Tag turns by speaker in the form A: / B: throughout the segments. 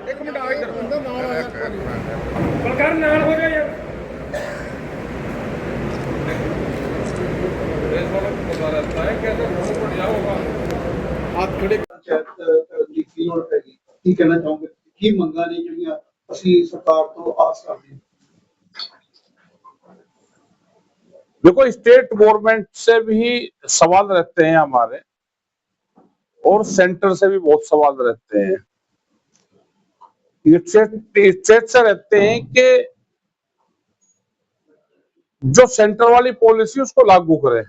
A: एक मिनट आ इधर बलकार नाल हो जाए यार रेस वाला पता रहता है कैसे रोड पर जाओगा आप खड़े
B: पंचायत ਦੀ ਕੀ ਲੋੜ ਪੈਗੀ ਕੀ ਕਹਿਣਾ ਚਾਹੋਗੇ ਕੀ ਮੰਗਾਂ ਨੇ ਜਿਹੜੀਆਂ ਅਸੀਂ ਸਰਕਾਰ ਤੋਂ ਆਸ ਕਰਦੇ ਹਾਂ।
C: देखो, स्टेट गवर्नमेंट से भी सवाल रहते हैं हमारे, और सेंटर से भी बहुत सवाल रहते हैं। स्टेट से रहते हैं कि जो सेंटर वाली पॉलिसी उसको लागू करें।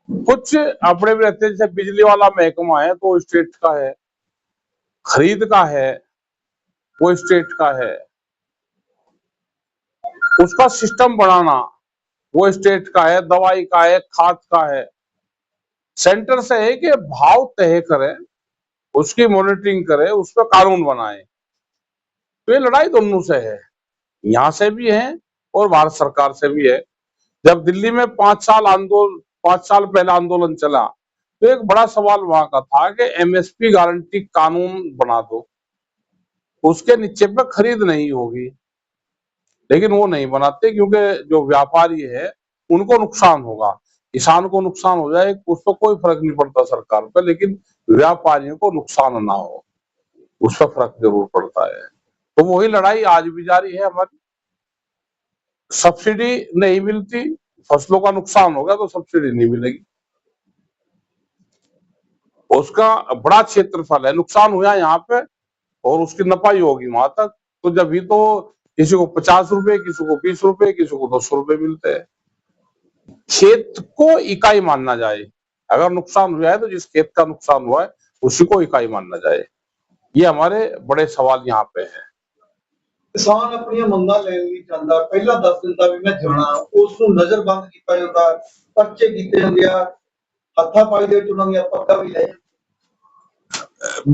C: कुछ अपने भी रहते हैं, जैसे बिजली वाला महकमा है तो स्टेट का है, खरीद का है वो स्टेट का है, उसका सिस्टम बनाना वो स्टेट का है, दवाई का है, खाद का है। सेंटर से है कि भाव तय करे, उसकी मॉनिटरिंग करे, उस पर कानून बनाए। तो ये लड़ाई दोनों से है, यहाँ से भी है और भारत सरकार से भी है। जब दिल्ली में 5 साल पहले आंदोलन चला तो एक बड़ा सवाल वहां का था कि एमएसपी गारंटी कानून बना दो, उसके नीचे पे खरीद नहीं होगी। लेकिन वो नहीं बनाते क्योंकि जो व्यापारी है उनको नुकसान होगा, किसान को नुकसान हो जाए उसको कोई फर्क नहीं पड़ता सरकार पे, लेकिन व्यापारियों को नुकसान ना हो उस पर फर्क जरूर पड़ता है। तो वही लड़ाई आज भी जारी है हमारी। सब्सिडी नहीं मिलती, फसलों का नुकसान होगा तो सब्सिडी नहीं मिलेगी, उसका बड़ा क्षेत्रफल है, नुकसान हुआ यहाँ पे और उसकी नपाई होगी वहां तक। तो जब भी तो किसी को 50 रुपए, किसी को 20 रुपए, किसी को 200 रुपए मिलते हैं। खेत को इकाई मानना जाए, अगर नुकसान हुआ है तो जिस खेत का नुकसान हुआ है उसी को इकाई मानना जाए। ये हमारे बड़े सवाल यहाँ पे है।
B: किसान अपनी मंगां ਲੈਣ ਲਈ ਜਾਂਦਾ ਪਹਿਲਾਂ ਦੱਸ ਦਿੰਦਾ ਵੀ ਮੈਂ ਜਾਣਾ, ਉਸ ਨੂੰ ਨਜ਼ਰਬੰਦ ਕੀਤਾ ਜਾਂਦਾ, ਪਰਚੇ ਕੀਤੇ ਜਾਂਦੇ ਆ, ਹੱਥਾਪਾਈ ਦੇ ਵਿੱਚ ਉਹਨਾਂ ਦੀਆਂ ਪੱਗਾਂ ਵੀ ਲੈ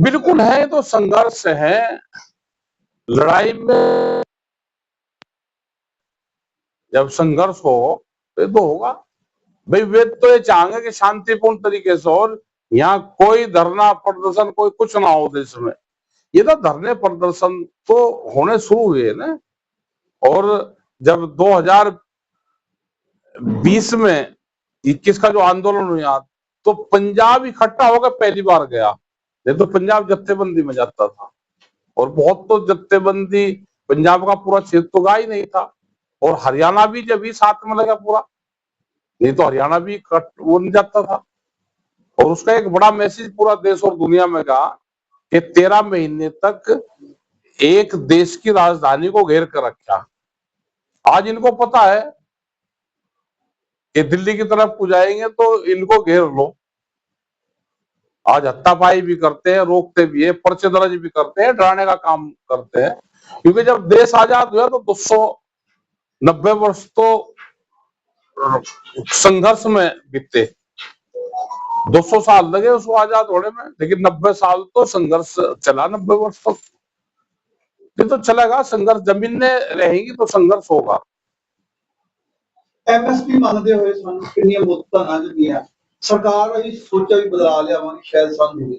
C: बिल्कुल है, तो संघर्ष है, लड़ाई में जब संघर्ष हो तो होगा भाई। वे तो ये चाहेंगे कि शांतिपूर्ण तरीके से, और यहाँ कोई धरना प्रदर्शन कोई कुछ ना हो देश में। ये तो धरने प्रदर्शन तो होने शुरू हुए ना, और जब 2020 में 21 का जो आंदोलन हुआ तो पंजाब इकट्ठा होकर पहली बार गया, नहीं तो पंजाब जत्थेबंदी में जाता था, और बहुत तो जत्थेबंदी पंजाब का पूरा क्षेत्र तो गया ही नहीं था, और हरियाणा भी जब ही साथ में लगा पूरा, नहीं तो हरियाणा भी वो नहीं जाता था। और उसका एक बड़ा मैसेज पूरा देश और दुनिया में गया कि 13 महीने तक एक देश की राजधानी को घेर कर रखा। आज इनको पता है कि दिल्ली की तरफ को जाएंगे तो इनको घेर लो। आज हत्तापाई भी करते हैं, रोकते भी है, पर्चे दर्ज भी करते हैं, डराने का काम करते हैं। क्योंकि जब देश आजाद हुआ तो 290 वर्ष तो संघर्ष में बीते, 200 साल लगे उसको आजाद होने में, लेकिन 90 साल तो संघर्ष चला, 90 वर्ष तक ये तो चलेगा संघर्ष। जमीनें रहेंगी तो संघर्ष होगा।
B: ਐਮਐਸਪੀ ਮੰਗਦੇ ਹੋਏ ਸਾਨੂੰ ਕਿੰਨੀਆਂ ਮੁੱਦਤਾਂ ਆ ਜਾਂਦੀਆਂ। ਸਰਕਾਰ ਅਸੀਂ ਸੋਚਿਆ ਵੀ ਬਦਲਾ ਲਿਆਵਾਂਗੇ ਸ਼ਾਇਦ ਸਾਨੂੰ,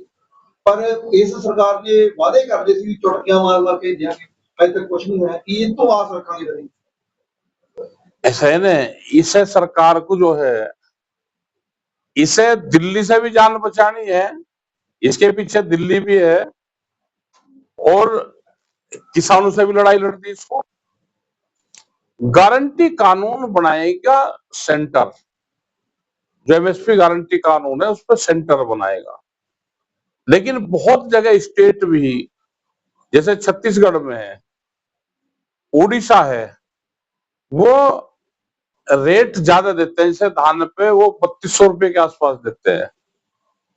B: ਪਰ ਇਸ ਸਰਕਾਰ ਨੇ ਵਾਅਦੇ ਕਰਦੇ ਸੀ ਚੁਟਕੀਆਂ ਮਾਰ ਮਾਰ ਕੇ ਦਿਆਂਗੇ, ਅਜੇ तक कुछ नहीं होया। कि इन तो आस रखांगे कभी
C: ऐसा है ना, इसे सरकार को जो है इसे दिल्ली से भी जान बचानी है, इसके पीछे दिल्ली भी है, और किसानों से भी लड़ाई लड़ती है। इसको गारंटी कानून बनाएगा सेंटर, जो एमएसपी गारंटी कानून है उस पर सेंटर बनाएगा। लेकिन बहुत जगह स्टेट भी, जैसे छत्तीसगढ़ में है, उड़ीसा है, वो रेट ज्यादा देते हैं। जैसे धान पे वो 3200 रुपए के आसपास देते हैं,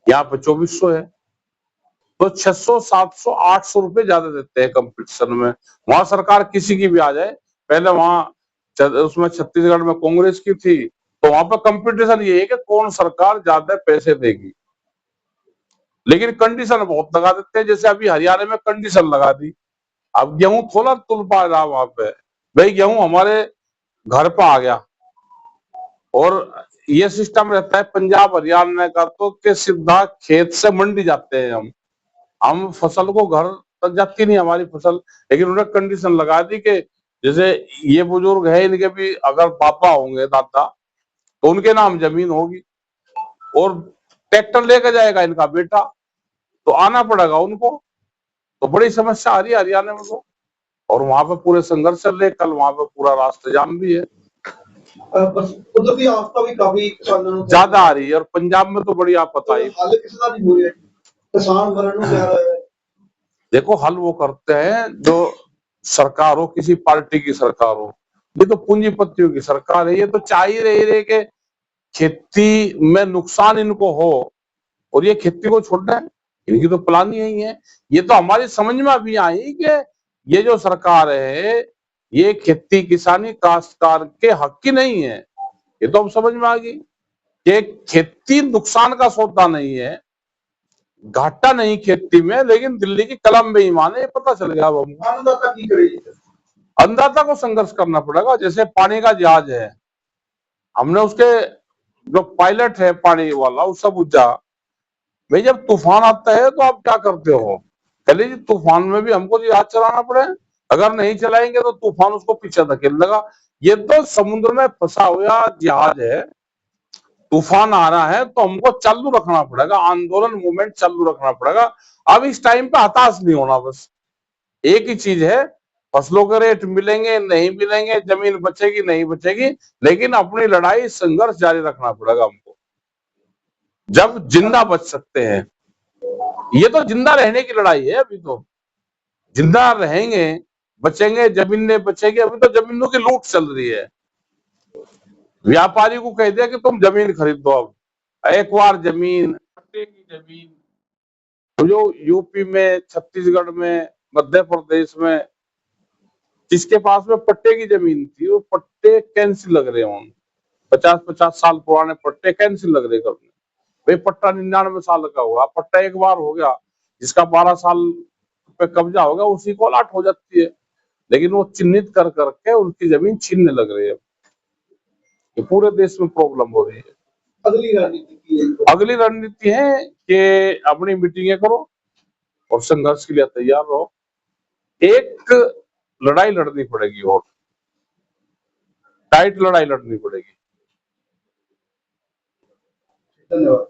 C: यहाँ पे 2400 है, तो 600, 700, 800 रुपए ज्यादा देते हैं कंपटीशन में। वहां सरकार किसी की भी आ जाए, पहले वहां उसमें छत्तीसगढ़ में कांग्रेस की थी, तो वहां पर कंपटीशन ये है कि कौन सरकार ज्यादा पैसे देगी। लेकिन कंडीशन बहुत लगा देते हैं, जैसे अभी हरियाणा में कंडीशन लगा दी। अब गेहूं थोड़ा तुल पा रहा वहां पे, भाई गेहूं हमारे घर पर आ गया, और ये सिस्टम रहता है पंजाब हरियाणा का तो कि सीधा खेत से मंडी जाते हैं हम, हम फसल को घर तक जाती नहीं हमारी फसल, लेकिन उन्होंने कंडीशन लगा दी कि जैसे ये बुजुर्ग है, इनके भी अगर पापा होंगे दादा तो उनके नाम जमीन होगी और ट्रैक्टर लेकर जाएगा इनका बेटा, तो आना पड़ेगा उनको। तो बड़ी समस्या आ रही है हरियाणा में तो, और वहां पे पूरे संघर्ष चल रहे, कल वहां पे पूरा रास्ता जाम भी है।
B: बस कुदरती आफता भी काफी किसानों ਨੂੰ
C: ज्यादा आ रही है, और पंजाब में तो बड़ी आपत आई।
B: हल किसी का नहीं हो रहा, किसान मरण ਨੂੰ जा रहा है।
C: देखो हल वो करते हैं जो सरकार हो, किसी पार्टी की सरकार हो, ये तो पूंजीपतियों की सरकार है, ये तो चाह ही रही कि खेती में नुकसान इनको हो और ये खेती को छोड़ना है, इनकी तो प्लान ही यही है। ये तो हमारी समझ में अभी आई कि ये जो सरकार है ये खेती किसानी काश्तकार के हक की नहीं है, ये तो अब समझ में आ गई कि खेती नुकसान का सौदा नहीं है, घाटा नहीं खेती में, लेकिन दिल्ली की कलम बेईमान है, ये पता चल गया अब हमको।
B: अन्नदाता की करेगी?
C: अन्नदाता को संघर्ष करना पड़ेगा। जैसे पानी का जहाज है, हमने उसके जो पायलट है पानी वाला उससे पूछा, भाई जब तूफान आता है तो आप क्या करते हो? कहले जी तूफान में भी हमको जहाज चलाना पड़े, अगर नहीं चलाएंगे तो तूफान उसको पीछे धकेल देगा। ये तो समुद्र में फंसा हुआ जहाज है, तूफान आ रहा है तो हमको चालू रखना पड़ेगा, आंदोलन मूवमेंट चालू रखना पड़ेगा। अब इस टाइम पे हताश नहीं होना, बस एक ही चीज है, फसलों के रेट मिलेंगे नहीं मिलेंगे, जमीन बचेगी नहीं बचेगी, लेकिन अपनी लड़ाई संघर्ष जारी रखना पड़ेगा हमको, जब जिंदा बच सकते हैं। ये तो जिंदा रहने की लड़ाई है, अभी तो जिंदा रहेंगे बचेंगे, जमीनें बचेगी। अभी तो जमीनों की लूट चल रही है, व्यापारी को कह दिया कि तुम जमीन खरीद दो, अब एक बार जमीन, पट्टे की जमीन, तो जो यूपी में, छत्तीसगढ़ में, मध्य प्रदेश में जिसके पास में पट्टे की जमीन थी वो पट्टे कैंसिल लग रहे हैं, 50-50 साल पुराने पट्टे कैंसिल लग रहे करने। भाई पट्टा 99 साल का हुआ, पट्टा एक बार हो गया, जिसका 12 साल पे कब्जा होगा उसी को अलॉट हो जाती है, लेकिन वो चिन्हित कर करके उनकी जमीन छीनने लग रही है। ये पूरे देश में प्रॉब्लम हो रही है।
B: अगली रणनीति की है?
C: अगली रणनीति है कि अपनी मीटिंगें करो और संघर्ष के लिए तैयार रहो। एक लड़ाई लड़नी पड़ेगी और टाइट लड़ाई लड़नी पड़ेगी।
B: धन्यवाद।